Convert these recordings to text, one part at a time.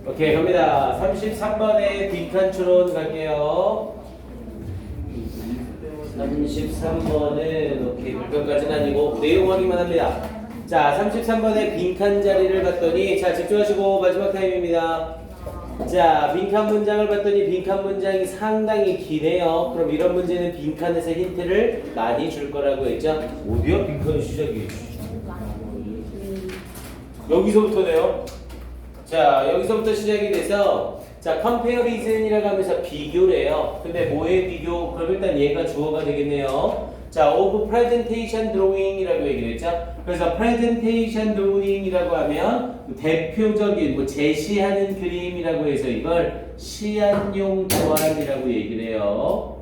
오케이, 갑니다. 33번에 빈칸 추론 갈게요. 33번은 오케이, 물건까지는 아니고 내용 확인만 합니다. 자, 33번에 빈칸 자리를 봤더니 자, 집중하시고 마지막 타임입니다. 자, 빈칸 문장을 봤더니 빈칸 문장이 상당히 기네요. 그럼 이런 문제는 빈칸에서 힌트를 많이 줄 거라고 했죠. 어디야 빈칸 시작이? 여기서부터네요. 자, 여기서부터 시작이 돼서 자, comparison이라고 하면서 비교래요. 근데 뭐의 비교? 그럼 일단 얘가 주어가 되겠네요. 자, of presentation drawing이라고 얘기를 했죠. 그래서 presentation drawing이라고 하면 대표적인 뭐 제시하는 그림이라고 해서 이걸 시안용 도안이라고 얘기를 해요.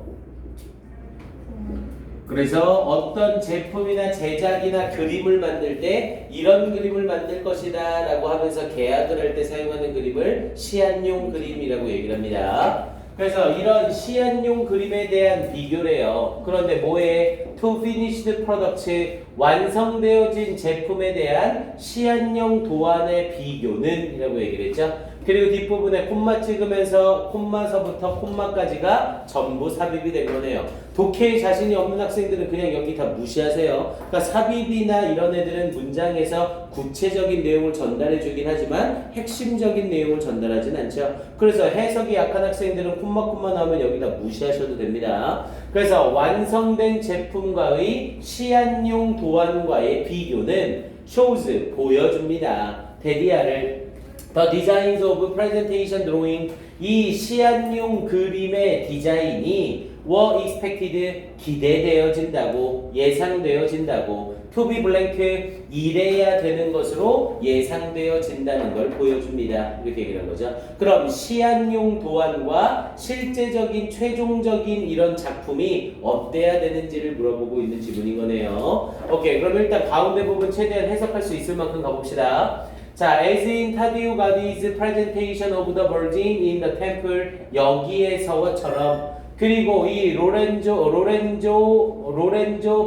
그래서 어떤 제품이나 제작이나 그림을 만들 때 이런 그림을 만들 것이다 라고 하면서 계약을 할 때 사용하는 그림을 시안용 그림이라고 얘기를 합니다. 그래서 이런 시안용 그림에 대한 비교래요. 그런데 뭐에 to finished product 완성되어진 제품에 대한 시안용 도안의 비교는 이라고 얘기를 했죠. 그리고 뒷부분에 콤마 찍으면서 콤마서부터 콤마까지가 전부 삽입이 된 거네요. 독해에 자신이 없는 학생들은 그냥 여기 다 무시하세요. 그러니까 삽입이나 이런 애들은 문장에서 구체적인 내용을 전달해 주긴 하지만 핵심적인 내용을 전달하진 않죠. 그래서 해석이 약한 학생들은 콤마 나오면 여기 다 무시하셔도 됩니다. 그래서 완성된 제품과의 시안용 도안과의 비교는 shows 보여줍니다. 대리아를 The designs of presentation drawing 이 시안용 그림의 디자인이 were expected 기대되어진다고 예상되어진다고 to be blank 이래야 되는 것으로 예상되어진다는 걸 보여줍니다. 이렇게 얘기를 한 거죠. 그럼 시안용 도안과 실제적인 최종적인 이런 작품이 어때야 되는지를 물어보고 있는 지문인 거네요. 오케이, 그럼 일단 가운데 부분 최대한 해석할 수 있을 만큼 가봅시다. 자, as in Taddeo Gaddi's presentation of the Virgin in the temple 여기에서처럼 그리고 이 로렌조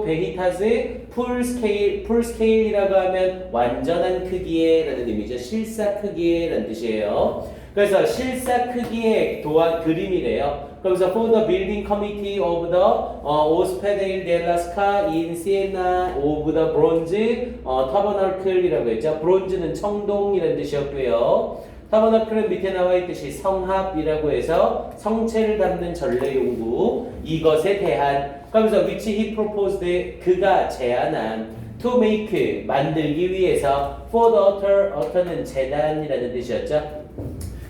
베히타스의 풀 스케일이라고 하면 완전한 크기에라는 의미죠. 실사 크기에라는 뜻이에요. 그래서 실사 크기의 도안 그림이래요. 그래서 for the building committee of the Hospital della Scala in Siena of the Bronze Tabernacle이라고 했죠. 브론즈는 청동이라는 뜻이었고요. 타버나클은 밑에 나와 있듯이 성합이라고 해서 성체를 담는 전례 용구 이것에 대한 그러면서 which he proposed 그가 제안한 to make 만들기 위해서 for the altar는 재단이라는 뜻이었죠.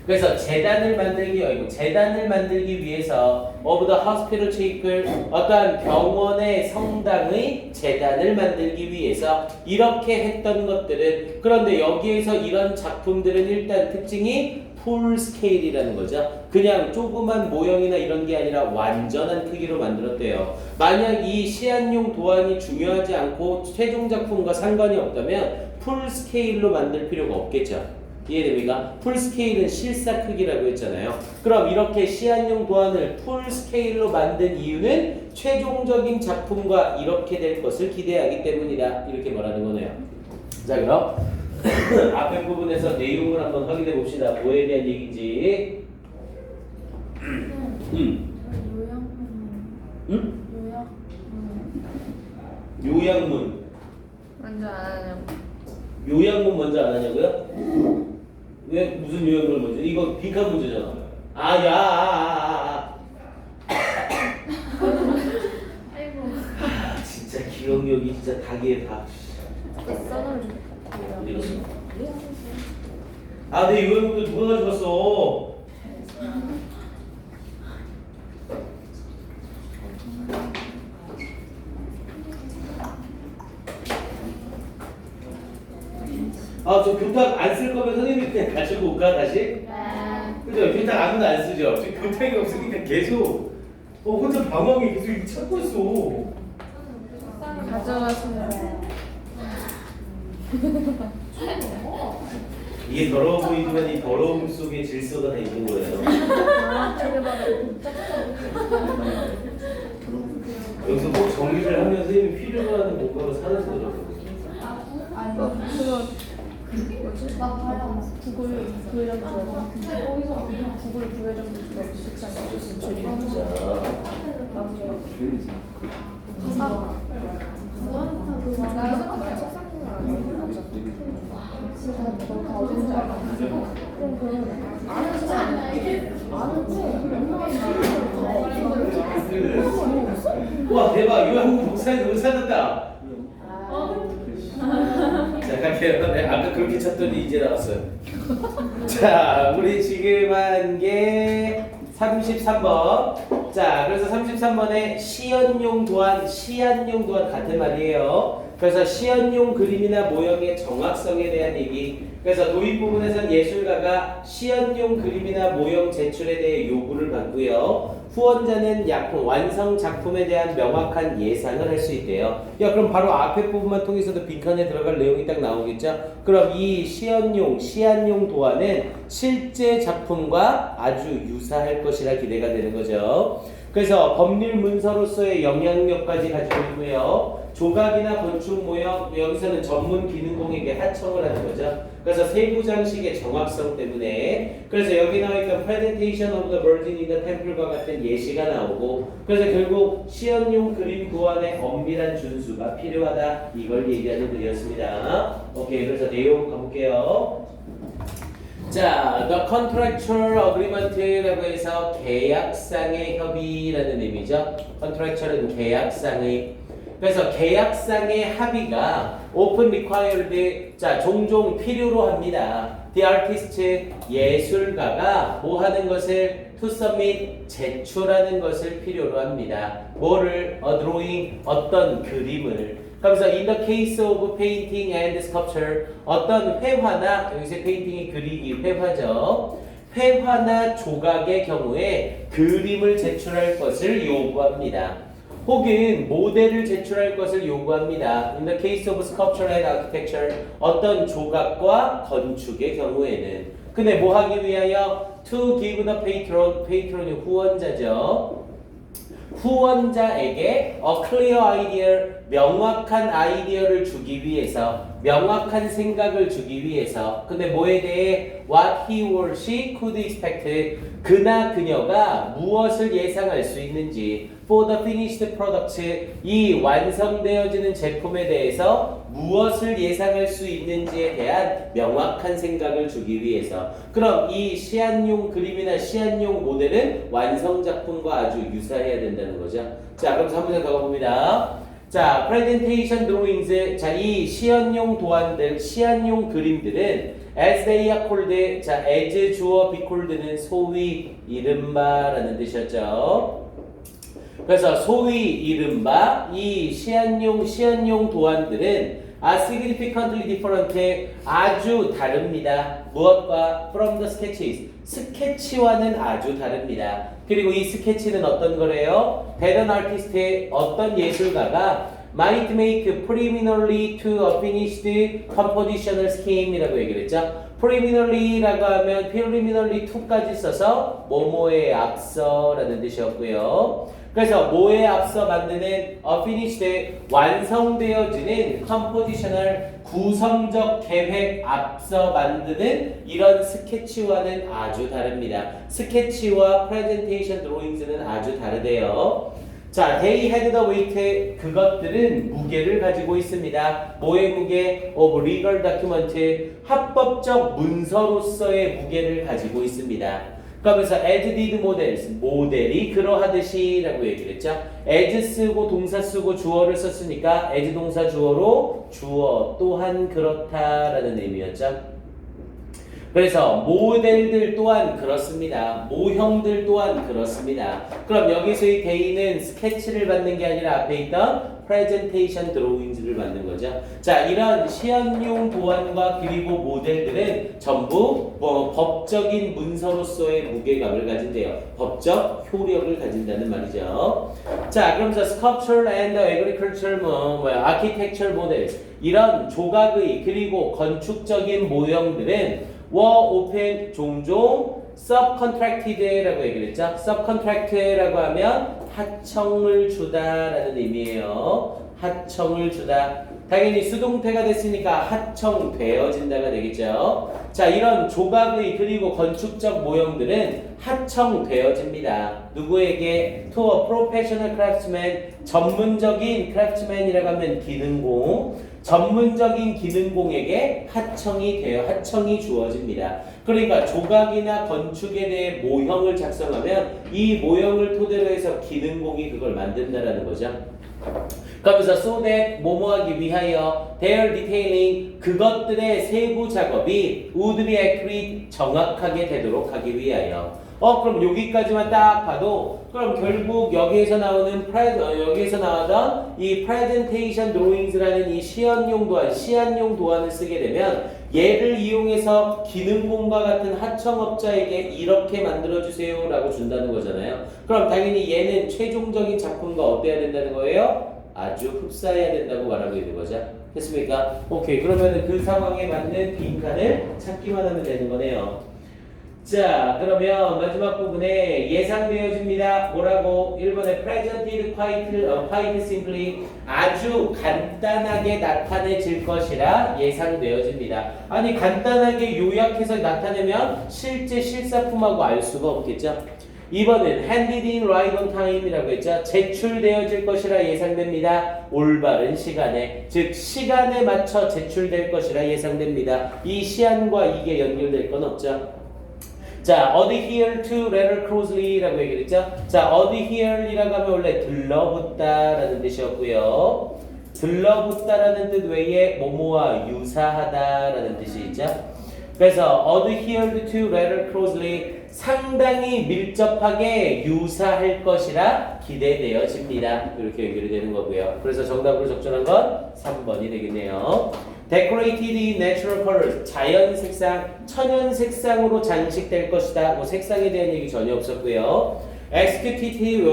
그래서 재단을 만들기 위해서 of the hospital chapel 어떠한 병원의 성당의 재단을 만들기 위해서 이렇게 했던 것들은 그런데 여기에서 이런 작품들은 일단 특징이 풀 스케일이라는 거죠. 그냥 조그만 모형이나 이런 게 아니라 완전한 크기로 만들었대요. 만약 이 시안용 도안이 중요하지 않고 최종 작품과 상관이 없다면 풀 스케일로 만들 필요가 없겠죠. 이해됩니까? 풀 스케일은 실사 크기라고 했잖아요. 그럼 이렇게 시안용 도안을 풀 스케일로 만든 이유는 최종적인 작품과 이렇게 될 것을 기대하기 때문이다. 이렇게 말하는 거네요. 자, 그럼 앞에 부분에서 내용을 한번 확인해 봅시다. 뭐에 대한 얘기인지. 요약문. 먼저 안 하냐고. 요약문 먼저 안 하냐고요? 왜 무슨 요약문을 먼저? 이거 빈칸 문제잖아. 아이고. 진짜 기억력이 진짜 닭이에 닭. 써놓은 내 요약문도 누가 가져갔어? 저 교탁 안 쓸 거면 선생님이 그냥 가지고 올까 다시? 그죠? 교탁 아무도 안 쓰죠? 지금 교탁이 없으니까 계속 혼자 방황이 계속 이거 찾고 있어. 가져가세요. 이게 더러워 보이지만 이 더러움 속에 질서가 다 있는 거예요. 되게 많아요. 여기서 꼭 정리를 하면 선생님이 필요로 하는 뭔가가 사라지더라고요. 그거 뭐지? 나 봐야 구글 구글 구글 구회전도 식상 줄이 와 대박 유한국 목사님 의사였다. 자 갈게요. 네, 아까 그렇게 쳤더니 이제 나왔어요. 자 우리 지금 한 게 33번. 자 그래서 33번에 시연용 도안 같은 말이에요. 그래서 시연용 그림이나 모형의 정확성에 대한 얘기. 그래서 도입 부분에서는 예술가가 시연용 그림이나 모형 제출에 대해 요구를 받고요. 후원자는 완성 작품에 대한 명확한 예상을 할 수 있대요. 야 그럼 바로 앞에 부분만 통해서도 빈칸에 들어갈 내용이 딱 나오겠죠? 그럼 이 시안용 도안은 실제 작품과 아주 유사할 것이라 기대가 되는 거죠. 그래서 법률 문서로서의 영향력까지 가지고 있고요. 조각이나 건축 모형, 여기서는 전문 기능공에게 하청을 하는 거죠. 그래서 세부 장식의 정확성 때문에. 그래서 여기 나와있던 Presentation of the Virgin in the Temple과 같은 예시가 나오고, 그래서 결국 시연용 그림 도안의 엄밀한 준수가 필요하다, 이걸 얘기하는 글이었습니다. 오케이, 그래서 내용 가볼게요. 자, the contractual agreement라고 해서 계약상의 협의라는 의미죠. contractual은 계약상의. 그래서 계약상의 합의가 often required, 자, 종종 필요로 합니다. The artist, 예술가가 뭐 하는 것을 to submit, 제출하는 것을 필요로 합니다. 뭐를? A drawing, 어떤 그림을. 그래서 in the case of painting and sculpture, 어떤 회화나, 여기서 페인팅이 그리기, 회화죠. 회화나 조각의 경우에 그림을 제출할 것을 요구합니다. 혹은 모델을 제출할 것을 요구합니다. In the case of sculpture and architecture, 어떤 조각과 건축의 경우에는. 근데 뭐 하기 위하여? To give the patron이 후원자죠. 후원자에게 a clear idea, 명확한 아이디어를 주기 위해서, 명확한 생각을 주기 위해서. 근데 뭐에 대해? What he or she could expect, 그나 그녀가 무엇을 예상할 수 있는지. For the finished product, 이 완성되어지는 제품에 대해서 무엇을 예상할 수 있는지에 대한 명확한 생각을 주기 위해서. 그럼 이 시안용 그림이나 시안용 모델은 완성 작품과 아주 유사해야 된다는 거죠. 자, 그럼 3문제 가봅니다. 자, presentation drawings. 자, 이 시안용 도안들, 시안용 그림들은 as they are called. 자, as 주어 be called는 소위 이른바라는 뜻이었죠. 그래서 소위 이른바 이 시안용 도안들은 are significantly different, 아주 다릅니다. 무엇과? From the sketches, 스케치와는 아주 다릅니다. 그리고 이 스케치는 어떤 거래요? That an artist, 어떤 예술가가 might make preliminary to a finished compositional scheme이라고 얘기를 했죠. preliminary라고 하면 preliminary to까지 써서 뭐뭐에 앞서라는 뜻이었고요. 그래서 뭐에 앞서 만드는 a finished, 완성되어지는 compositional, 구성적 계획 앞서 만드는 이런 스케치와는 아주 다릅니다. 스케치와 presentation drawings는 아주 다르대요. 자, they had the weight, 그것들은 무게를 가지고 있습니다. 뭐의 무게? of legal document, 합법적 문서로서의 무게를 가지고 있습니다. 그러면서 as did models, 모델이 그러하듯이 라고 얘기를 했죠. as 쓰고 동사 쓰고 주어를 썼으니까 as 동사 주어로 주어 또한 그렇다라는 의미였죠. 그래서 모델들 또한 그렇습니다. 모형들 또한 그렇습니다. 그럼 여기서의 they는 스케치를 받는 게 아니라 앞에 있던 presentation drawings를 받는 거죠. 자, 이런 시연용 도안과 그리고 모델들은 전부 법적인 문서로서의 무게감을 가진대요. 법적 효력을 가진다는 말이죠. 자, 그러면서 sculpture and agriculture, architecture models, 이런 조각의 그리고 건축적인 모형들은 오펜 종종 subcontracted라고 얘기를 했죠. subcontract라고 하면 하청을 주다라는 의미예요. 하청을 주다. 당연히 수동태가 됐으니까 하청되어진다가 되겠죠. 자, 이런 조각의 그리고 건축적 모형들은 하청되어집니다. 누구에게? To a professional craftsman, 전문적인 craftsman이라고 하면 기능공, 전문적인 기능공에게 하청이 주어집니다. 그러니까 조각이나 건축에 대해 모형을 작성하면 이 모형을 토대로 해서 기능공이 그걸 만든다라는 거죠. 그러면서 so that 뭐뭐하기 위하여 their detailing 그것들의 세부 작업이 would be accurate 정확하게 되도록 하기 위하여. 그럼 여기까지만 딱 봐도 그럼 결국 여기에서 나오던 이 presentation drawings라는 이 시안용 도안을 쓰게 되면 얘를 이용해서 기능공과 같은 하청업자에게 이렇게 만들어주세요 라고 준다는 거잖아요. 그럼 당연히 얘는 최종적인 작품과 어때야 된다는 거예요? 아주 흡사해야 된다고 말하고 있는 거죠. 됐습니까? 오케이. 그러면 그 상황에 맞는 빈칸을 찾기만 하면 되는 거네요. 자, 그러면 마지막 부분에 예상되어집니다. 뭐라고? 1번에 presented quite simply 아주 간단하게 나타내질 것이라 예상되어집니다. 아니 간단하게 요약해서 나타내면 실제 실사품하고 알 수가 없겠죠. 2번은 handed in right on time이라고 했죠. 제출되어질 것이라 예상됩니다. 올바른 시간에, 즉 시간에 맞춰 제출될 것이라 예상됩니다. 이 시한과 이게 연결될 건 없죠. 자, adhere to rather closely라고 얘기했죠. 자, adhere이라고 하면 원래 들러붙다라는 뜻이었고요. 들러붙다라는 뜻 외에 뭐뭐와 유사하다라는 뜻이 있죠. 그래서 adhered to rather closely 상당히 밀접하게 유사할 것이라 기대되어집니다. 이렇게 연결이 되는 거고요. 그래서 정답으로 적절한 건 3번이 되겠네요. Decorated in natural colors 자연 색상, 천연 색상으로 장식될 것이다. 뭐 색상에 대한 얘기 전혀 없었고요. Executed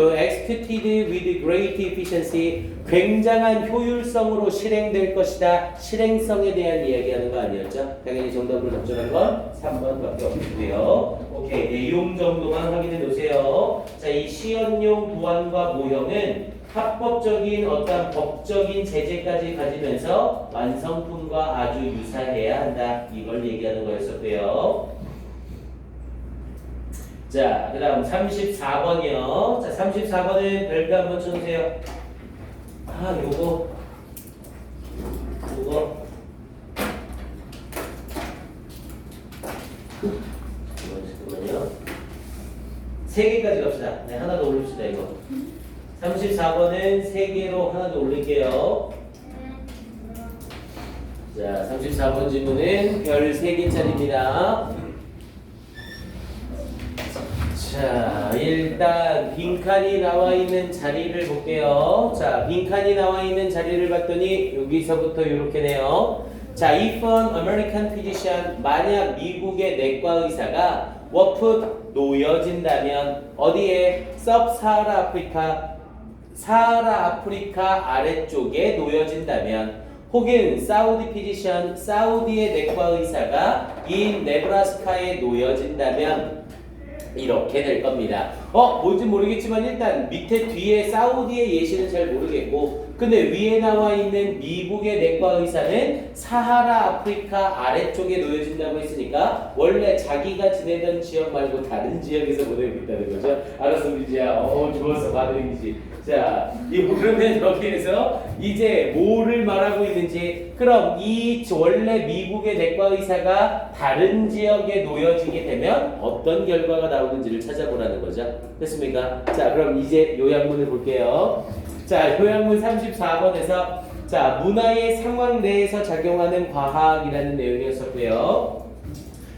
with great efficiency 굉장한 효율성으로 실행될 것이다. 실행성에 대한 이야기하는 거 아니었죠? 당연히 정답으로 적절한 건 3번밖에 없고요. 오케이, 내용 정도만 확인해 놓으세요. 자, 이 시연용 도안과 모형은 합법적인 어떤 법적인 제재까지 가지면서 완성품과 아주 유사해야 한다. 이걸 얘기하는 거였었고요. 자, 그 다음 34번이요. 자, 34번은 별표 한번 쳐주세요. 요거. 잠깐만요. 3개까지 갑시다. 네, 하나 더 올립시다, 이거. 34번은 3개로 하나 더 올릴게요. 자, 34번 질문은 별 3개짜리입니다. 자, 일단 빈칸이 나와 있는 자리를 볼게요. 자, 빈칸이 나와 있는 자리를 봤더니 여기서부터 이렇게네요. 자, if an American physician 만약 미국의 내과 의사가 were put 놓여진다면 어디에? 사하라 아프리카 아래쪽에 놓여진다면 혹은 사우디 피지션 사우디의 내과 의사가 인 네브라스카에 놓여진다면 이렇게 될 겁니다. 뭔지 모르겠지만 일단 밑에 뒤에 사우디의 예시는 잘 모르겠고 근데 위에 나와 있는 미국의 내과 의사는 사하라 아프리카 아래쪽에 놓여진다고 했으니까 원래 자기가 지내던 지역 말고 다른 지역에서 보내고 있다는 거죠. 알았어, 민지야. 좋았어, 반응이지. 자, 그러면 여기에서 이제 뭐를 말하고 있는지 그럼 이 원래 미국의 내과 의사가 다른 지역에 놓여지게 되면 어떤 결과가 나오는지를 찾아보라는 거죠. 됐습니까? 자, 그럼 이제 요약문을 볼게요. 자, 요약문 34번에서 자, 문화의 상황 내에서 작용하는 과학이라는 내용이었었고요.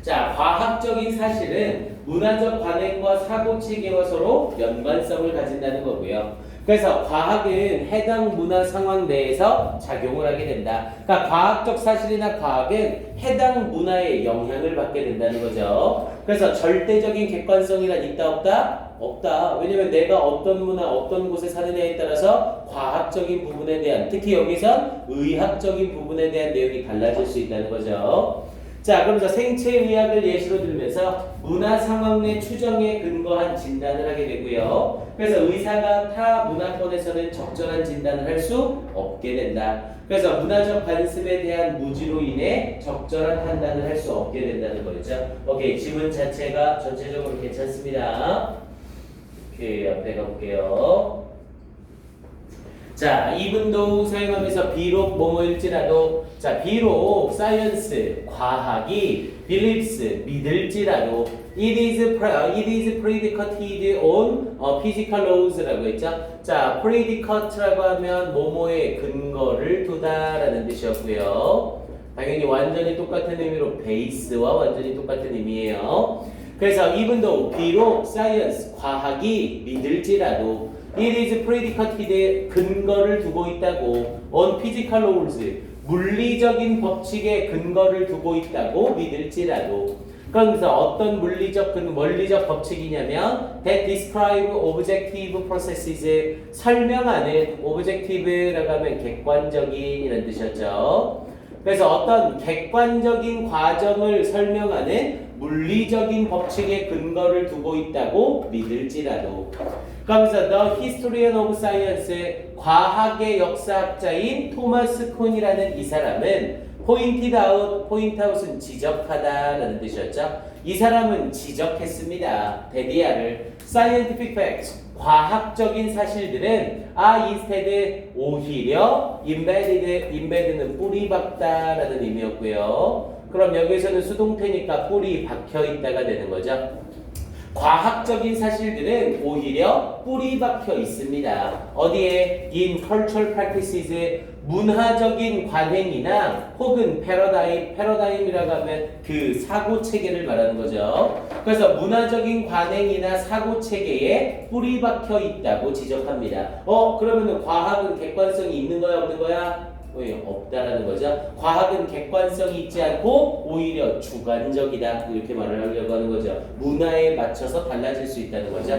자, 과학적인 사실은 문화적 관행과 사고체계와 서로 연관성을 가진다는 거고요. 그래서 과학은 해당 문화 상황 내에서 작용을 하게 된다. 그러니까 과학적 사실이나 과학은 해당 문화에 영향을 받게 된다는 거죠. 그래서 절대적인 객관성이란 있다 없다? 없다. 왜냐면 내가 어떤 문화, 어떤 곳에 사느냐에 따라서 과학적인 부분에 대한, 특히 여기서 의학적인 부분에 대한 내용이 달라질 수 있다는 거죠. 자, 그러면서 생체의학을 예시로 들면서 문화 상황 내 추정에 근거한 진단을 하게 되고요. 그래서 의사가 타 문화권에서는 적절한 진단을 할 수 없게 된다. 그래서 문화적 관습에 대한 무지로 인해 적절한 판단을 할 수 없게 된다는 거죠. 오케이, 지문 자체가 전체적으로 괜찮습니다. 오케이, 옆에 가볼게요. 자, 이분도 사용하면서 비록 뭐뭐일지라도, 자, 비록 사이언스, 과학이 believes, 믿을지라도 it is predicated on physical laws라고 했죠. 자, predicate라고 하면 뭐뭐의 근거를 두다라는 뜻이었고요. 당연히 완전히 똑같은 의미로 base와 완전히 똑같은 의미예요. 그래서 이분도 비록 사이언스, 과학이 믿을지라도 it is predicated 근거를 두고 있다고 on physical laws 물리적인 법칙에 근거를 두고 있다고 믿을지라도 그러면서 어떤 원리적 법칙이냐면 that describe objective processes 설명하는 objective라고 하면 객관적인이라는 뜻이었죠. 그래서 어떤 객관적인 과정을 설명하는 물리적인 법칙에 근거를 두고 있다고 믿을지라도 그러면서 The Historian of Science의 과학의 역사학자인 토마스 콘이라는 이 사람은 pointed out은 지적하다라는 뜻이었죠. 이 사람은 지적했습니다. 데디아를 scientific facts, 과학적인 사실들은 instead 오히려 embedded는 뿌리 박다라는 의미였고요. 그럼 여기서는 수동태니까 뿌리 박혀 있다가 되는 거죠. 과학적인 사실들은 오히려 뿌리 박혀 있습니다. 어디에? In cultural practices, 문화적인 관행이나 혹은 패러다임이라고 하면 그 사고 체계를 말하는 거죠. 그래서 문화적인 관행이나 사고 체계에 뿌리 박혀 있다고 지적합니다. 그러면은 과학은 객관성이 있는 거야, 없는 거야? 없다라는 거죠. 과학은 객관성이 있지 않고 오히려 주관적이다 이렇게 말을 하려고 하는 거죠. 문화에 맞춰서 달라질 수 있다는 거죠.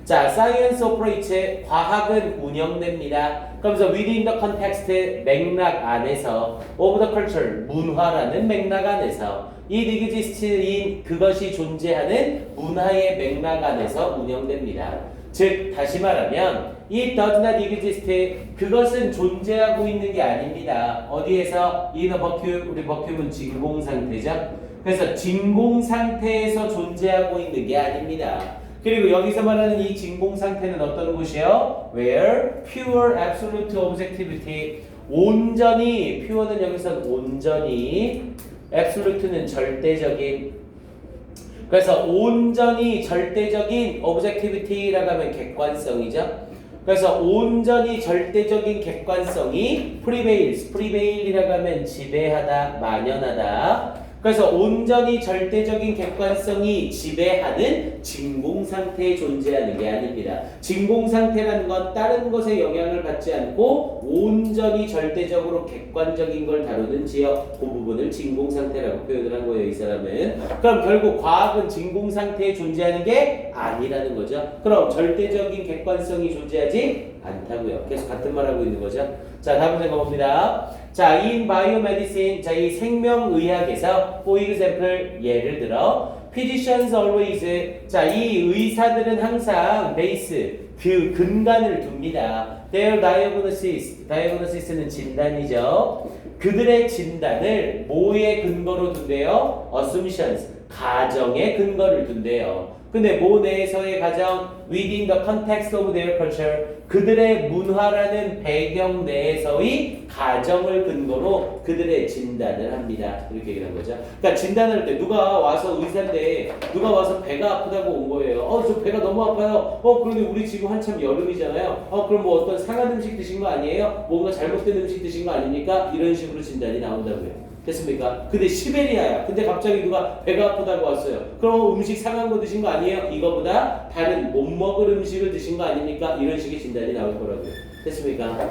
자, science operates 과학은 운영됩니다. 그러면서 within the context 맥락 안에서 of the culture 문화라는 맥락 안에서 it exists in 그것이 존재하는 문화의 맥락 안에서 운영됩니다. 즉 다시 말하면 it does not exist 그것은 존재하고 있는 게 아닙니다. 어디에서? in a vacuum 우리 vacuum은 진공 상태죠. 그래서 진공 상태에서 존재하고 있는 게 아닙니다. 그리고 여기서 말하는 이 진공 상태는 어떤 곳이요? Where pure absolute objectivity 온전히 pure는 여기서 온전히 absolute는 절대적인 그래서 온전히 절대적인 objectivity라고 하면 객관성이죠. 그래서 온전히 절대적인 객관성이 prevail이라고 하면 지배하다, 만연하다. 그래서 온전히 절대적인 객관성이 지배하는 진공 상태에 존재하는 게 아닙니다. 진공 상태라는 건 다른 것에 영향을 받지 않고 온전히 절대적으로 객관적인 걸 다루는 지역 그 부분을 진공 상태라고 표현을 한 거예요, 이 사람은. 그럼 결국 과학은 진공 상태에 존재하는 게 아니라는 거죠. 그럼 절대적인 객관성이 존재하지 않다고요. 계속 같은 말 하고 있는 거죠. 자, 다음 문제 가봅니다. 자, in biomedicine, 자, 이 생명의학에서, for example, 예를 들어, physicians always, 자, 이 의사들은 항상 base, 그 근간을 둡니다. Their diagnosis는 진단이죠. 그들의 진단을 뭐에 근거로 둔대요? Assumptions, 가정에 근거를 둔대요. 근데 뭐 내에서의 가정? Within the context of their culture, 그들의 문화라는 배경 내에서의 가정을 근거로 그들의 진단을 합니다. 이렇게 얘기한 거죠. 그러니까 진단할 때 누가 와서 의사인데 누가 와서 배가 아프다고 온 거예요. 저 배가 너무 아파요. 그런데 우리 지금 한참 여름이잖아요. 그럼 뭐 어떤 상한 음식 드신 거 아니에요? 뭔가 잘못된 음식 드신 거 아닙니까? 이런 식으로 진단이 나온다고요. 됐습니까? 근데 시베리아야. 근데 갑자기 누가 배가 아프다고 왔어요. 그럼 음식 상한 거 드신 거 아니에요? 이거보다 다른 못 먹을 음식을 드신 거 아닙니까? 이런 식의 진단이 나올 거라고요. 됐습니까?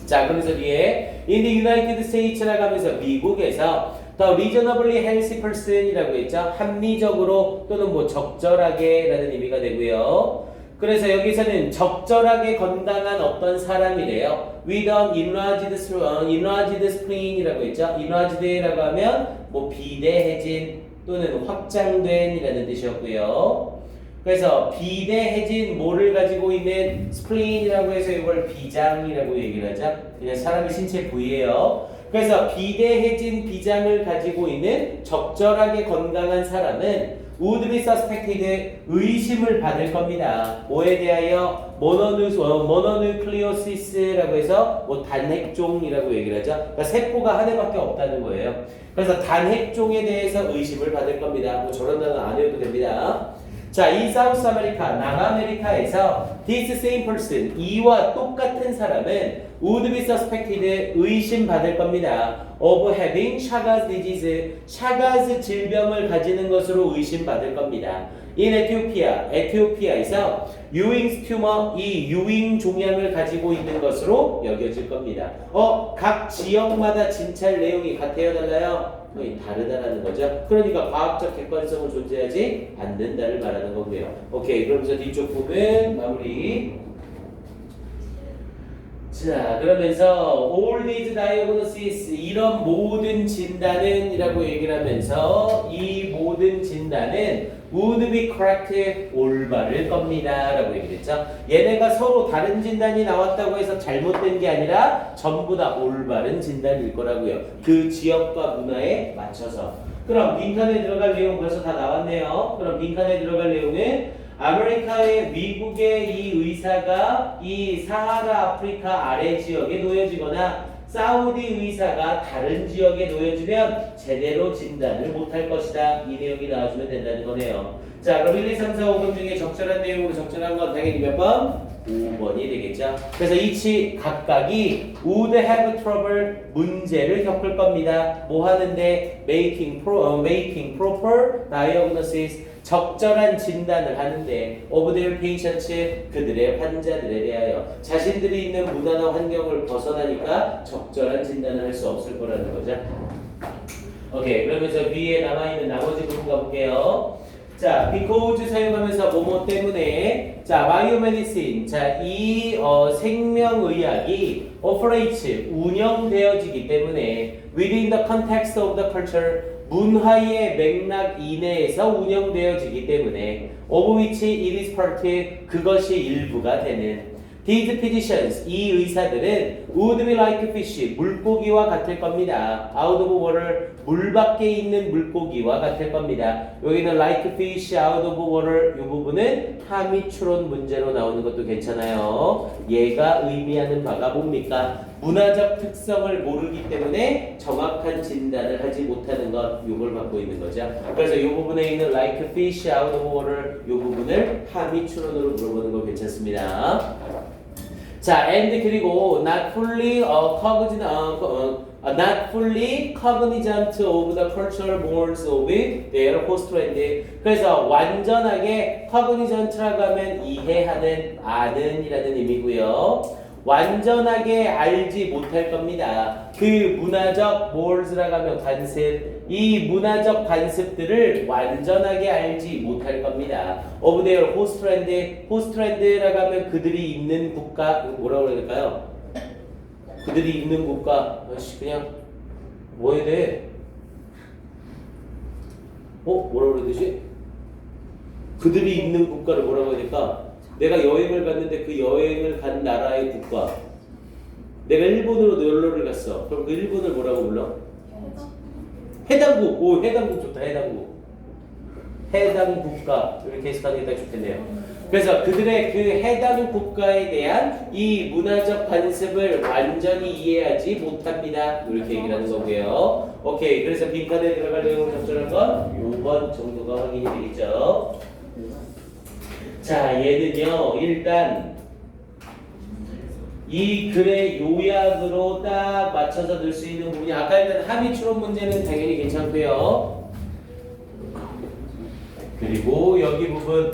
자, 그러면서 뒤에 in the United States라고 하면서 미국에서 the reasonably healthy person이라고 했죠. 합리적으로 또는 뭐 적절하게 라는 의미가 되고요. 그래서 여기서는 적절하게 건강한 어떤 사람이래요. with an enlarged spleen 이라고 했죠. enlarged라고 하면 뭐 비대해진 또는 확장된이라는 뜻이었고요. 그래서 비대해진 뭐를 가지고 있는 스플린이라고 해서 이걸 비장이라고 얘기를 하죠. 그냥 사람의 신체 부위예요. 그래서 비대해진 비장을 가지고 있는 적절하게 건강한 사람은 would be suspected 의심을 받을 겁니다. 뭐에 대하여 모노누클리오시스라고 해서 뭐 단핵종이라고 얘기를 하죠. 그러니까 세포가 한 해밖에 없다는 거예요. 그래서 단핵종에 대해서 의심을 받을 겁니다. 뭐 저런 단어 안 해도 됩니다. 자, 이 사우스 아메리카, 남아메리카에서 this same person, 이와 똑같은 사람은 would be suspected, 의심받을 겁니다. of having Chagas disease, 샤가스 질병을 가지는 것으로 의심받을 겁니다. in Ethiopia, 에티오피아에서 유잉 튜머, 이 유잉 종양을 가지고 있는 것으로 여겨질 겁니다. 각 지역마다 진찰 내용이 같아요, 달라요? 거의 다르다라는 거죠. 그러니까 과학적 객관성은 존재하지 않는다를 말하는 거고요. 오케이, 그러면서 뒤쪽 부분 마무리. 자, 그러면서 all these diagnoses, 이런 모든 진단은 이라고 얘기를 하면서 이 모든 진단은 would be correct, 올바를 겁니다 라고 얘기를 했죠. 얘네가 서로 다른 진단이 나왔다고 해서 잘못된 게 아니라 전부 다 올바른 진단일 거라고요. 그 지역과 문화에 맞춰서. 그럼 빈칸에 들어갈 내용 벌써 다 나왔네요. 그럼 빈칸에 들어갈 내용은 아메리카의 미국의 이 의사가 이 사하라 아프리카 아래 지역에 놓여지거나 사우디 의사가 다른 지역에 놓여지면 제대로 진단을 못할 것이다. 이 내용이 나와주면 된다는 거네요. 자, 그럼 1, 2, 3, 4, 5번 중에 적절한 내용으로 적절한 건 당연히 몇 번? 5번이 되겠죠. 그래서 이치 각각이 would have trouble, 문제를 겪을 겁니다. 뭐 하는데? making proper diagnosis, 적절한 진단을 하는데 of their patients, 그들의 환자들에 대하여 자신들이 있는 문화나 환경을 벗어나니까 적절한 진단을 할 수 없을 거라는 거죠. 오케이, 그러면서 위에 남아있는 나머지 부분 가볼게요. 자, because 사용하면서 뭐뭐 때문에, 자, biomedicine, 자, 이 생명의학이 operates, 운영되어지기 때문에 within the context of the culture, 문화의 맥락 이내에서 운영되어지기 때문에 of which it is part, 그것이 일부가 되는 these physicians, 이 의사들은 would be like fish, 물고기와 같을 겁니다. out of water, 물 밖에 있는 물고기와 같을 겁니다. 여기는 like fish, out of water, 이 부분은 함의 추론 문제로 나오는 것도 괜찮아요. 얘가 의미하는 바가 뭡니까? 문화적 특성을 모르기 때문에 정확한 진단을 하지 못하는 것, 요걸 갖고 있는 거죠. 그래서 이 부분에 있는 like fish, out of water, 이 부분을 함의 추론으로 물어보는 거 괜찮습니다. 자, and 그리고 not fully cognizant of the cultural norms of their homeland. 그래서 완전하게 cognizant라고 하면 이해하는, 아는이라는 의미고요. 완전하게 알지 못할 겁니다. 그 문화적 morals라고 하면 관습, 이 문화적 관습들을 완전하게 알지 못할 겁니다. of their homeland, homeland라고 하면 그들이 있는 국가, 뭐라고 해야 될까요? 그들이 있는 국가, 그냥 뭐 해야 돼? 뭐라고 해야 되지? 그들이 있는 국가를 뭐라고 해야 될까? 내가 여행을 갔는데 그 여행을 간 나라의 국가, 내가 일본으로 놀러를 갔어. 그럼 그 일본을 뭐라고 불러? 해당국. 오, 해당국 좋다. 해당국. 해당 국가, 이렇게 해석하는 게 딱 좋겠네요. 그래서 그들의 그 해당 국가에 대한 이 문화적 관습을 완전히 이해하지 못합니다. 이렇게 얘기를 하는 거고요. 오케이, 그래서 빈칸에 들어갈 내용을 적절한 건 5번 정도가 확인이 되겠죠. 자, 얘는요, 일단 이 글의 요약으로 딱 맞춰서 넣을 수 있는 부분이, 아까 일단 함의 추론 문제는 당연히 괜찮고요. 그리고 여기 부분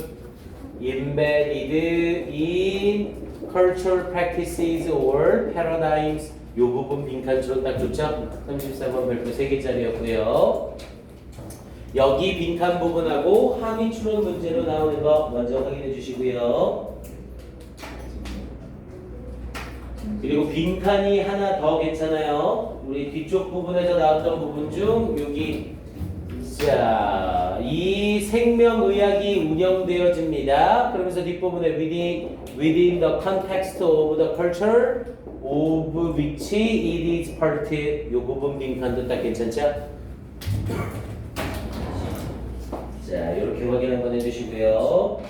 embedded in cultural practices or paradigms, 요 부분 빈칸처럼 딱 좋죠? 34번 별표 3개짜리였고요. 여기 빈칸 부분하고 함의 추론 문제로 나오는 거 먼저 확인해 주시고요. 그리고 빈칸이 하나 더 괜찮아요. 우리 뒤쪽 부분에서 나왔던 부분 중 여기 자, 이 생명의학이 운영되어집니다. 그러면서 뒷부분에 within the context of the culture of which it is part 이 부분 빈칸도 딱 괜찮죠? 자, 이렇게 확인 한번 해주시고요.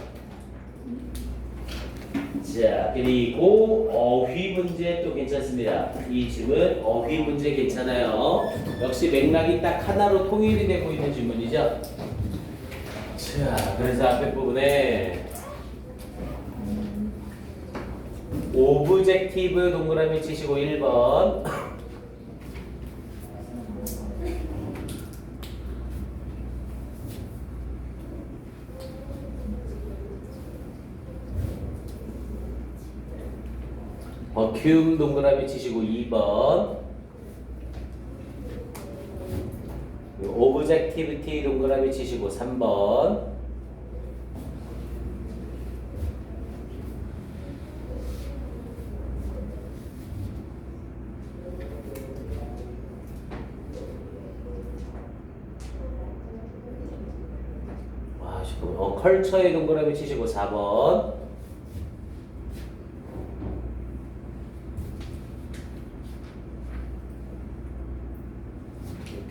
자, 그리고 어휘 문제 또 괜찮습니다. 이 질문 어휘 문제 괜찮아요. 역시 맥락이 딱 하나로 통일이 되고 있는 질문이죠. 자, 그래서 앞에 부분에 오브젝티브 동그라미 치시고 1번 버큐um 동그라미 치시고 2번 오브젝티비티 동그라미 치시고 3번 컬처의 동그라미 치시고 4번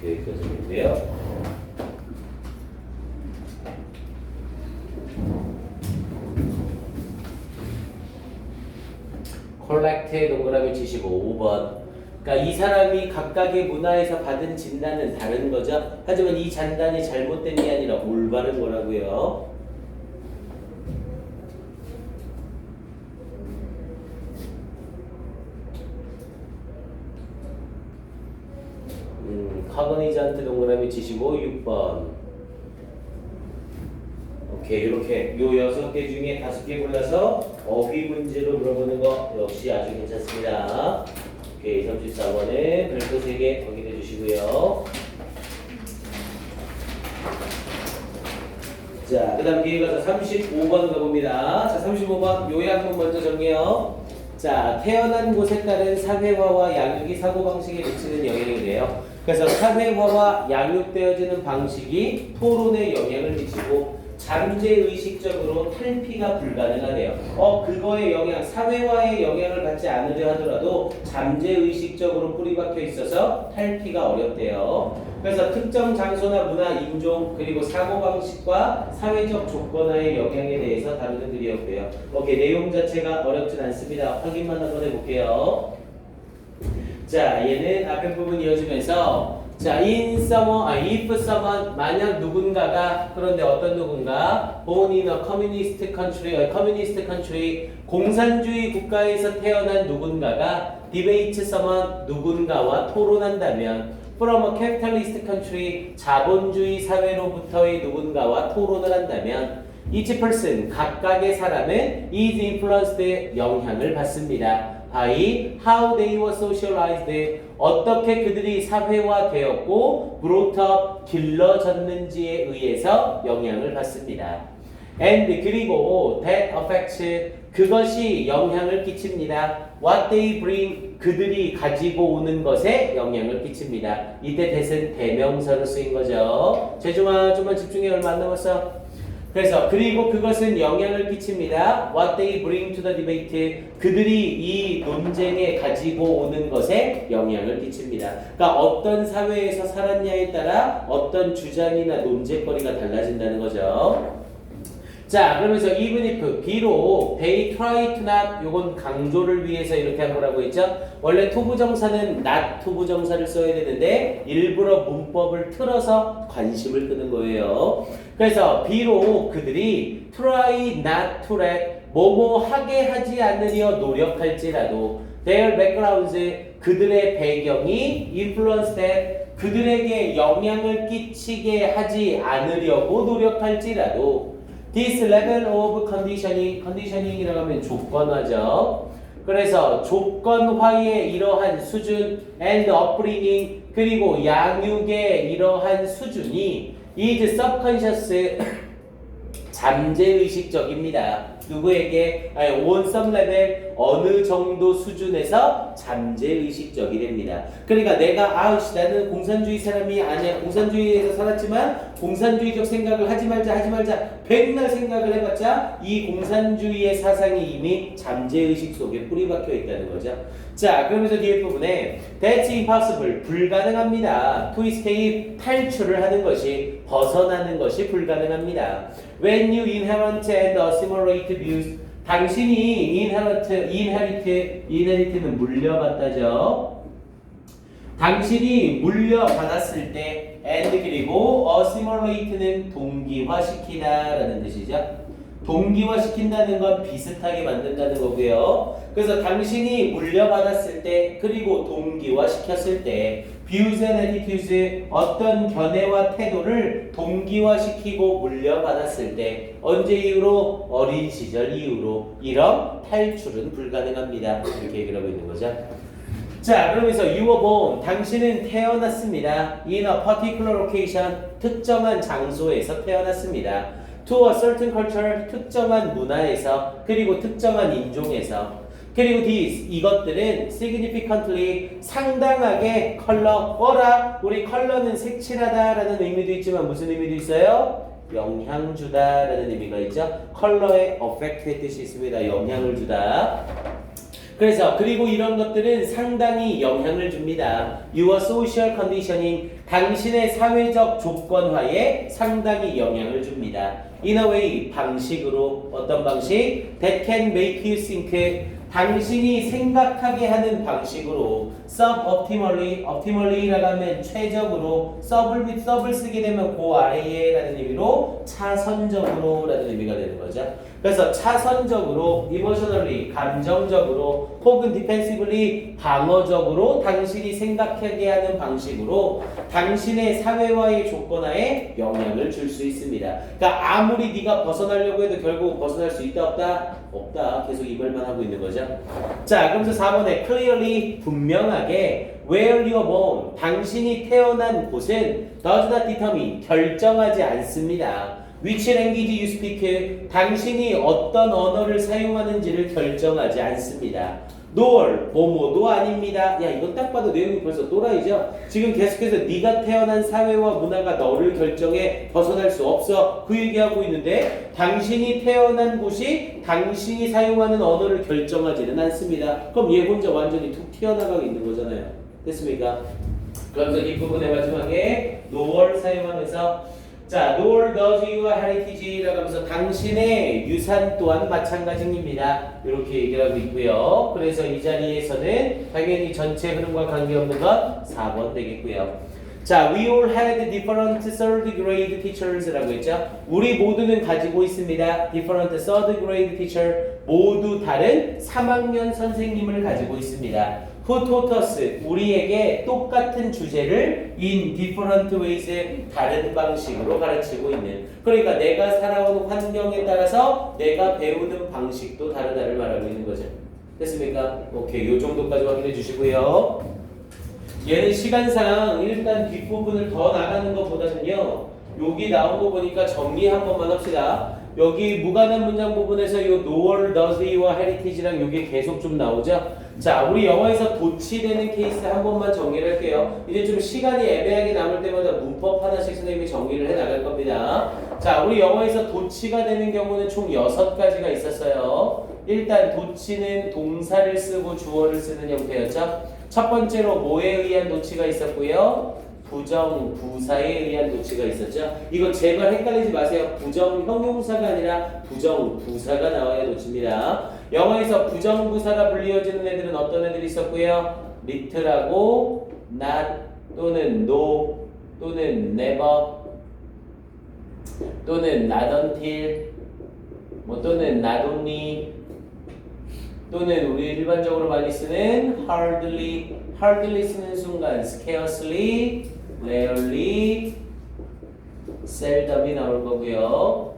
이렇게 껴주는데요. 콜렉트의 동그라미 치시고 5번. 그러니까 이 사람이 각각의 문화에서 받은 진단은 다른 거죠. 하지만 이 진단이 잘못된 게 아니라 올바른 거라고요. 커그니전트 동그라미 치시고 6번. 오케이, 이렇게 요 6개 중에 5개 골라서 어휘 문제로 물어보는 거 역시 아주 괜찮습니다. 오케이, 34번에 별표 3개 확인해 주시고요. 자, 그 다음 뒤에 가서 35번 가봅니다. 자, 35번 요약문 먼저 정리해요. 자, 태어난 곳에 따른 사회화와 양육이 사고방식에 미치는 영향이 돼요. 그래서 사회화와 양육되어지는 방식이 토론에 영향을 미치고 잠재의식적으로 탈피가 불가능하대요. 그거의 영향, 사회화의 영향을 받지 않으려 하더라도 잠재의식적으로 뿌리박혀 있어서 탈피가 어렵대요. 그래서 특정 장소나 문화, 인종, 그리고 사고방식과 사회적 조건화의 영향에 대해서 다루는 글이었고요. 오케이, 내용 자체가 어렵진 않습니다. 확인만 한번 해볼게요. 자, 얘는 앞에 부분 이어지면서 자, if someone 만약 누군가가 그런데 어떤 누군가 born in a communist country 공산주의 국가에서 태어난 누군가가 debate someone 누군가와 토론한다면 from a capitalist country 자본주의 사회로부터의 누군가와 토론을 한다면 each person 각각의 사람은 is influenced 영향을 받습니다. by how they were socialized 어떻게 그들이 사회화되었고 brought up 길러졌는지에 의해서 영향을 받습니다. and 그리고 that affects 그것이 영향을 끼칩니다. what they bring 그들이 가지고 오는 것에 영향을 끼칩니다. 이때 that은 대명사로 쓰인 거죠. 재중아 좀만 집중해. 얼마 안 남았어. 그래서 그리고 그것은 영향을 끼칩니다. What they bring to the debate 그들이 이 논쟁에 가지고 오는 것에 영향을 끼칩니다. 그러니까 어떤 사회에서 살았냐에 따라 어떤 주장이나 논쟁거리가 달라진다는 거죠. 자, 그러면서 even if 비록 they try to not 요건 강조를 위해서 이렇게 한 거라고 했죠. 원래 투부정사는 not 투부정사를 써야 되는데 일부러 문법을 틀어서 관심을 끄는 거예요. 그래서 비록 그들이 try not to let 뭐뭐 하게 하지 않으려 노력할지라도 their backgrounds 그들의 배경이 influence that 그들에게 영향을 끼치게 하지 않으려고 노력할지라도 this level of conditioning이라고 하면 조건화죠. 그래서 조건화의 이러한 수준 and upbringing 그리고 양육의 이러한 수준이 is subconscious 잠재의식적입니다. 누구에게? on some level 어느 정도 수준에서 잠재의식적이 됩니다. 그러니까 내가 아우씨 나는 공산주의 사람이 아니야. 공산주의에서 살았지만 공산주의적 생각을 하지 말자 백날 생각을 해봤자 이 공산주의의 사상이 이미 잠재의식 속에 뿌리박혀 있다는 거죠. 자, 그러면서 뒤에 부분에 That's impossible. 불가능합니다. To escape. 탈출을 하는 것이 벗어나는 것이 불가능합니다. When you inherit and assimilate views. 당신이 inherit는 물려받다죠. 당신이 물려받았을 때 and 그리고 assimilate는 동기화시키다라는 뜻이죠. 동기화시킨다는 건 비슷하게 만든다는 거고요. 그래서 당신이 물려받았을 때 그리고 동기화시켰을 때 views and attitudes 어떤 견해와 태도를 동기화시키고 물려받았을 때 언제 이후로? 어린 시절 이후로 이런 탈출은 불가능합니다. 이렇게 얘기를 하고 있는 거죠. 자, 그러면서 you were born 당신은 태어났습니다. in a particular location 특정한 장소에서 태어났습니다. to a certain culture 특정한 문화에서 그리고 특정한 인종에서 그리고 these 이것들은 significantly 상당하게 어라 우리 컬러는 색칠하다라는 의미도 있지만 무슨 의미도 있어요? 영향 주다라는 의미가 있죠. 컬러에 affect의 뜻이 있습니다. 영향을 주다. 그래서 그리고 이런 것들은 상당히 영향을 줍니다. Your social conditioning 당신의 사회적 조건화에 상당히 영향을 줍니다. In a way 방식으로 어떤 방식? That can make you think 당신이 생각하게 하는 방식으로 optimally라고 하면 최적으로 sub을 쓰게 되면 그 아래에 라는 의미로 차선적으로 라는 의미가 되는 거죠. 그래서 차선적으로 emotionally 감정적으로 혹은 defensively 방어적으로 당신이 생각하게 하는 방식으로 당신의 사회와의 조건하에 영향을 줄 수 있습니다. 그러니까 아무리 네가 벗어나려고 해도 결국 벗어날 수 있다 없다? 없다. 계속 이 말만 하고 있는 거죠. 자, 그러면서 4번에 clearly 분명하게 where you are born 당신이 태어난 곳은 does not determine 결정하지 않습니다. Which language you speak 당신이 어떤 언어를 사용하는지를 결정하지 않습니다. nor 뭐뭐도 아닙니다. 야, 이건 딱 봐도 내용이 벌써 또라이죠. 지금 계속해서 네가 태어난 사회와 문화가 너를 결정해 벗어날 수 없어 그 얘기하고 있는데 당신이 태어난 곳이 당신이 사용하는 언어를 결정하지는 않습니다. 그럼 얘 혼자 완전히 툭 튀어나가고 있는 거잖아요. 됐습니까? 그러면서 이 부분의 마지막에 nor 사용하면서 자, nor does your heritage라고 하면서 당신의 유산 또한 마찬가지입니다. 이렇게 얘기를 하고 있고요. 그래서 이 자리에서는 당연히 전체 흐름과 관계없는 것 4번 되겠고요. 자, we all had different third grade teachers라고 했죠. 우리 모두는 가지고 있습니다. different third grade teacher 모두 다른 3학년 선생님을 가지고 있습니다. Who taught us 우리에게 똑같은 주제를 in different ways 다른 방식으로 가르치고 있는 그러니까 내가 살아온 환경에 따라서 내가 배우는 방식도 다르다를 말하고 있는 거죠. 됐습니까? 오케이, 요 정도까지 확인해 주시고요. 얘는 시간상 일단 뒷부분을 더 나가는 것보다는요 여기 나온 거 보니까 정리 한 번만 합시다. 여기 무관한 문장 부분에서 요 nor, does, your, heritage랑 요게 계속 좀 나오죠. 자, 우리 영어에서 도치되는 케이스 한 번만 정리를 할게요. 이제 좀 시간이 애매하게 남을 때마다 문법 하나씩 선생님이 정리를 해 나갈 겁니다. 자, 우리 영어에서 도치가 되는 경우는 총 6가지가 있었어요. 일단 도치는 동사를 쓰고 주어를 쓰는 형태였죠. 첫 번째로 뭐에 의한 도치가 있었고요. 부정, 부사에 의한 도치가 있었죠. 이거 제발 헷갈리지 마세요. 부정 형용사가 아니라 부정, 부사가 나와야 도치입니다. 영어에서 부정, 부사가 불리어지는 애들은 어떤 애들이 있었고요. little하고 not 또는 no 또는 never 또는 not until 뭐 또는 not only 또는 우리 일반적으로 많이 쓰는 hardly 쓰는 순간 scarcely, rarely, seldom이 나올 거고요.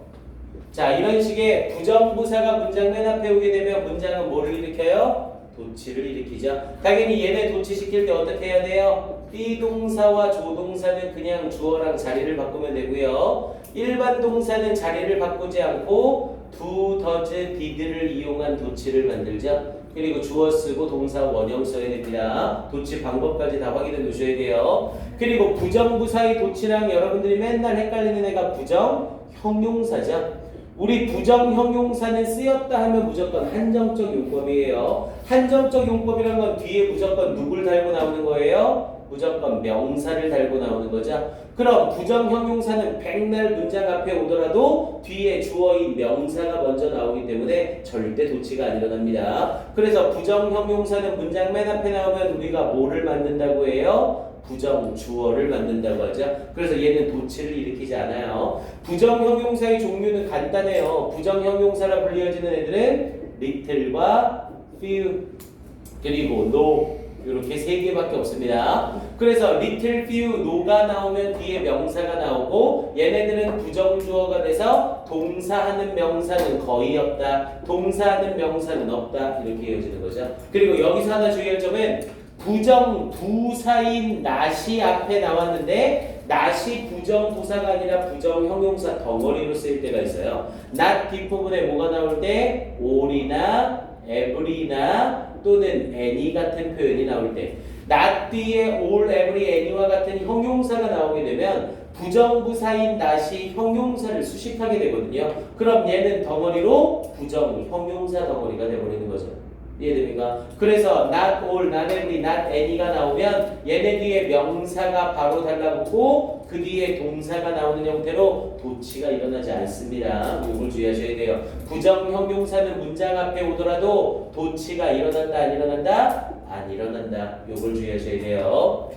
자, 이런 식의 부정부사가 문장 맨 앞에 오게 되면 문장은 뭐를 일으켜요? 도치를 일으키죠. 당연히 얘네 도치시킬 때 어떻게 해야 돼요? 비동사와 조동사는 그냥 주어랑 자리를 바꾸면 되고요. 일반 동사는 자리를 바꾸지 않고 do, does, did를 이용한 도치를 만들죠. 그리고 주어 쓰고 동사 원형 써야 됩니다. 도치 방법까지 다 확인해 놓으셔야 돼요. 그리고 부정부사의 도치랑 여러분들이 맨날 헷갈리는 애가 부정 형용사죠. 우리 부정 형용사는 쓰였다 하면 무조건 한정적 용법이에요. 한정적 용법이란 건 뒤에 무조건 누굴 달고 나오는 거예요? 무조건 명사를 달고 나오는 거죠. 그럼 부정 형용사는 백날 문장 앞에 오더라도 뒤에 주어인 명사가 먼저 나오기 때문에 절대 도치가 안 일어납니다. 그래서 부정 형용사는 문장 맨 앞에 나오면 우리가 뭐를 만든다고 해요? 부정 주어를 만든다고 하죠. 그래서 얘는 도치를 일으키지 않아요. 부정 형용사의 종류는 간단해요. 부정 형용사라 불리어지는 애들은 little과 few 그리고 no 이렇게 세 개밖에 없습니다. 그래서 little, few, no가 나오면 뒤에 명사가 나오고 얘네들은 부정주어가 돼서 동사하는 명사는 거의 없다. 동사하는 명사는 없다. 이렇게 이어지는 거죠. 그리고 여기서 하나 주의할 점은 부정 부사인 not이 앞에 나왔는데 not이 부정 부사가 아니라 부정 형용사 덩어리로 쓰일 때가 있어요. not 뒷부분에 뭐가 나올 때 all이나 every나 또는 any 같은 표현이 나올 때 not 뒤에 all, every, any와 같은 형용사가 나오게 되면 부정부사인 not이 형용사를 수식하게 되거든요. 그럼 얘는 덩어리로 부정 형용사 덩어리가 되어버리는 거죠. 이해됩니까? 그래서 not all, not every, not any가 나오면 얘네 뒤에 명사가 바로 달라붙고 그 뒤에 동사가 나오는 형태로 도치가 일어나지 않습니다. 이걸 주의하셔야 돼요. 부정 형용사는 문장 앞에 오더라도 도치가 일어난다 안 일어난다? 안 일어난다. 이걸 주의하셔야 돼요.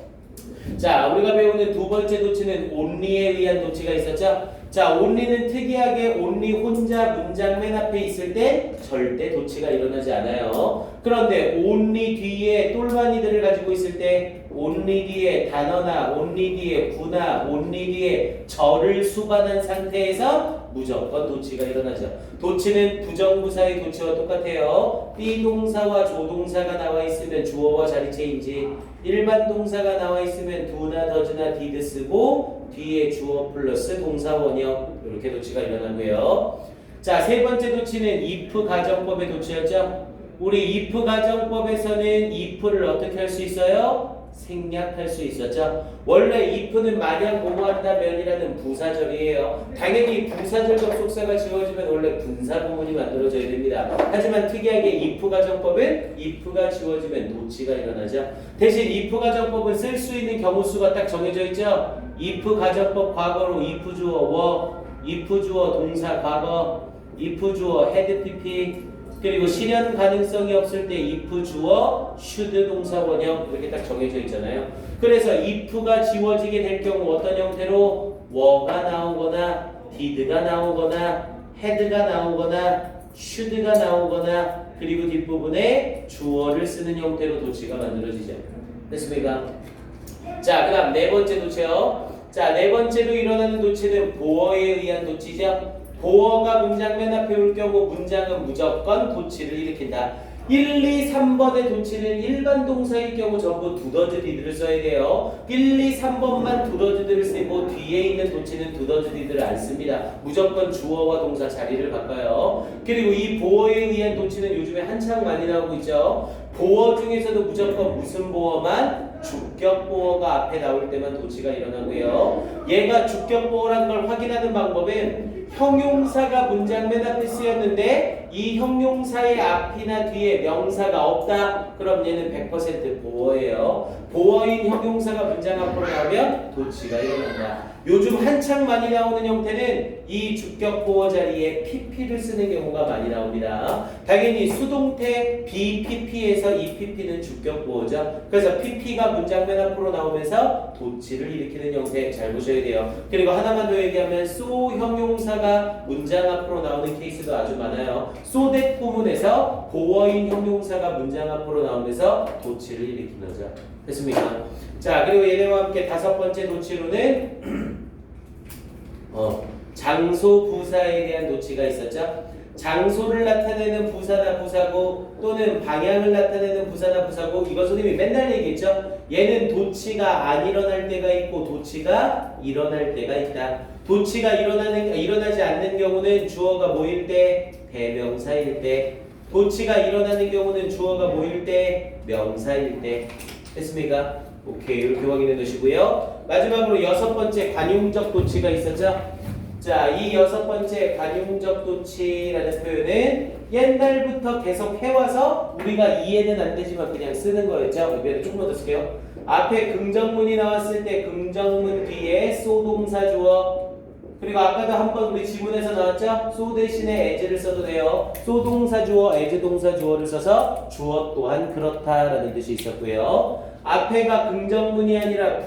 자, 우리가 배우는 두 번째 도치는 only에 의한 도치가 있었죠? 자, only는 특이하게 only 혼자 문장 맨 앞에 있을 때 절대 도치가 일어나지 않아요. 그런데 only 뒤에 똘마니들을 가지고 있을 때 only 뒤에 단어나 only 뒤에 구나 only 뒤에 절을 수반한 상태에서 무조건 도치가 일어나죠. 도치는 부정부사의 도치와 똑같아요. 비동사와 조동사가 나와 있으면 주어와 자리체인지 일반 동사가 나와 있으면 do나 does나 did 쓰고 뒤에 주어 플러스 동사 원형 이렇게 도치가 일어나고요. 자, 세 번째 도치는 if 가정법의 도치였죠. 우리 if 가정법에서는 if를 어떻게 할 수 있어요? 생략할 수 있었죠. 원래 if는 마냥 뭐뭐한다면이라는 부사절이에요. 당연히 부사절 접속사가 지워지면 원래 분사 구문이 만들어져야 됩니다. 하지만 특이하게 if 가정법은 if가 지워지면 도치가 일어나죠. 대신 if 가정법은 쓸 수 있는 경우 수가 딱 정해져 있죠. if 가정법 과거로 if 주어 워, if 주어 동사 과거, if 주어 had pp 그리고 실현 가능성이 없을 때 if 주어 should 동사 원형 이렇게 딱 정해져 있잖아요. 그래서 if가 지워지게 될 경우 어떤 형태로 were가 나오거나 did가 나오거나 had가 나오거나 should가 나오거나 그리고 뒷부분에 주어를 쓰는 형태로 도치가 만들어지죠. 됐습니까? 자, 그 다음 네 번째 도치요. 자, 네 번째로 일어나는 도치는 보어에 의한 도치죠. 보어가 문장 맨 앞에 올 경우 문장은 무조건 도치를 일으킨다. 1, 2, 3번의 도치는 일반 동사일 경우 전부 두더즈 디드를 써야 돼요. 1, 2, 3번만 두더즈들을 쓰고 뒤에 있는 도치는 두더즈 디드를 안 씁니다. 무조건 주어와 동사 자리를 바꿔요. 그리고 이 보어에 의한 도치는 요즘에 한창 많이 나오고 있죠. 보어 중에서도 무조건 무슨 보어만? 주격 보어가 앞에 나올 때만 도치가 일어나고요. 얘가 주격 보어라는 걸 확인하는 방법은 형용사가 문장 맨 앞에 쓰였는데 이 형용사의 앞이나 뒤에 명사가 없다. 그럼 얘는 100% 보어예요. 보어인 형용사가 문장 앞으로 나오면 도치가 일어난다. 요즘 한창 많이 나오는 형태는 이 주격 보어 자리에 pp를 쓰는 경우가 많이 나옵니다. 당연히 수동태 BPP에서 이 pp는 주격 보어죠. 그래서 pp가 문장 맨 앞으로 나오면서 도치를 일으키는 형태 잘 보셔야 돼요. 그리고 하나만 더 얘기하면 so 형용사가 문장 앞으로 나오는 케이스도 아주 많아요. so that 부분에서 보어인 형용사가 문장 앞으로 나오면서 도치를 일으키는 거죠. 됐습니까? 자, 그리고 얘네와 함께 다섯 번째 도치로는 장소 부사에 대한 도치가 있었죠. 장소를 나타내는 부사나 부사고 또는 방향을 나타내는 부사나 부사고 이거 선생님이 맨날 얘기했죠. 얘는 도치가 안 일어날 때가 있고 도치가 일어날 때가 있다. 도치가 일어나지 않는 경우는 주어가 뭐일 때? 대명사일 때. 도치가 일어나는 경우는 주어가 뭐일 때? 명사일 때. 됐습니까? 오케이, 이렇게 확인해 두시고요. 마지막으로 6번째 관용적 도치가 있었죠? 자, 이 6번째 관용적 도치라는 표현은 옛날부터 계속 해와서 우리가 이해는 안 되지만 그냥 쓰는 거였죠. 이번에 조금만 더 쓸게요. 앞에 긍정문이 나왔을 때 긍정문 뒤에 소 동사 주어, 그리고 아까도 한번 우리 지문에서 나왔죠? 소 대신에 as를 써도 돼요. 소 동사 주어, as 동사 주어를 써서 주어 또한 그렇다라는 뜻이 있었고요. 앞에가 긍정문이 아니라